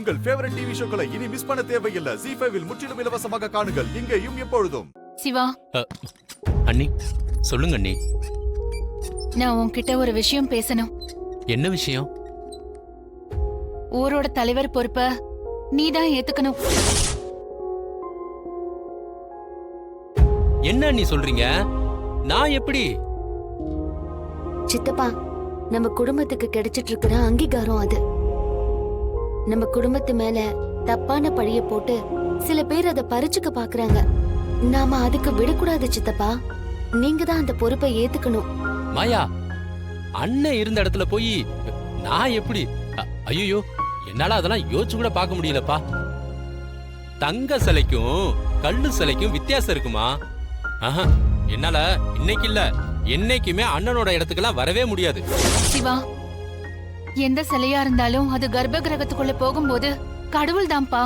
உங்கள் favourite TV ஷோக்களை இனி miss பண்ண தேவையில்லை. ZEE5 இல் முற்றிலும் இலவசமாக காணுங்கள், இங்கேயும் எப்பொழுதும். சிவா, அண்ணி சொல்லுங்க அண்ணி. நான் உன்கிட்ட ஒரு விஷயம் பேசணும். என்ன விஷயம்? ஊரோட தலைவர் பொறுப்ப நீதான் ஏத்துக்கணும். என்ன அண்ணி சொல்றீங்க? நான் எப்படி? சித்தப்பா, நம்ம குடும்பத்துக்கு கிடைச்சிட்டு இருக்கிற அங்கீகாரம் அது. நம்ம குடும்பத்து மேல தப்பான பழிய போட்டு சில பேர் அதை பறிச்சுக்க பாக்குறாங்க. நாம அதுக்கு விடக்கூடாது சித்தப்பா. நீங்க தான் அந்த பொறுப்பை ஏத்துக்கணும். மாயா, அண்ணன் இருந்த இடத்துல போய் நான் எப்படி? ஐயோ, என்னால அதெல்லாம் யோசிச்சு கூட பார்க்க முடியலப்பா. தங்க சிலைக்கும் கல்லு சிலைக்கும் வித்தியாசம் இருக்குமா? என்னால இன்னைக்கு இல்ல என்னைக்குமே அண்ணனோட இடத்துக்கெல்லாம் வரவே முடியாது. சிவா, எந்த சிலையா இருந்தாலும் அது கர்ப்ப கிரகத்துக்குள்ள போகும்போது கடவுள் தான்ப்பா.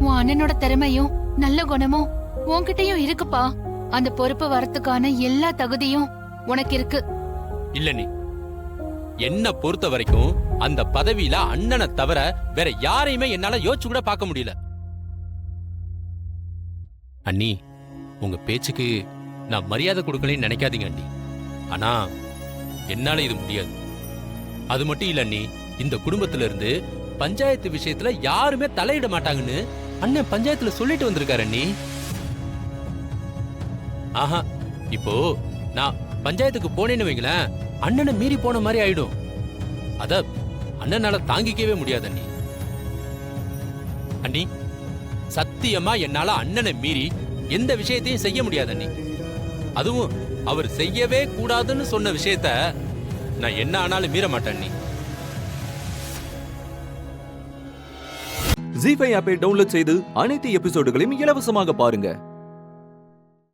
உன் அண்ணனோட திறமையும் நல்ல குணமும் உன்கிட்டயும் இருக்குப்பா. அந்த பொறுப்பு வரத்துக்கான எல்லா தகுதியும் உனக்கு இருக்கு. இல்ல நீ என்ன பொறுத்த வரைக்கும் அந்த பதவியில அண்ணனை தவிர வேற யாரையுமே என்னால யோசிச்சு கூட பார்க்க முடியல. அண்ணி, உங்க பேச்சுக்கு நான் மரியாதை கொடுக்கலன்னு நினைக்காதீங்க அண்ணி. ஆனா என்னால இது முடியாது. அது மட்டும் இல்ல அண்ணி, இந்த குடும்பத்துல இருந்து பஞ்சாயத்து விஷயத்துல யாருமே தலையிட மாட்டாங்கன்னு அண்ணன் பஞ்சாயத்துல சொல்லிட்டு வந்திருக்காரு அண்ணி. இப்போ நான் பஞ்சாயத்துக்கு போனேன்னு வைங்களேன், அண்ணனை மீறி போன மாதிரி ஆயிடும். அத அண்ணனால தாங்கிக்கவே முடியாது அண்ணி. அண்ணி, சத்தியமா என்னால அண்ணனை மீறி எந்த விஷயத்தையும் செய்ய முடியாது அண்ணி. அதுவும் அவர் செய்யவே கூடாதுன்னு சொன்ன விஷயத்த நான் என்ன ஆனாலும் மீற மாட்டேன் அண்ணி. ZEE5 ஆப்பை டவுன்லோட் செய்து அனைத்து எபிசோடுகளையும் இலவசமாக பாருங்க.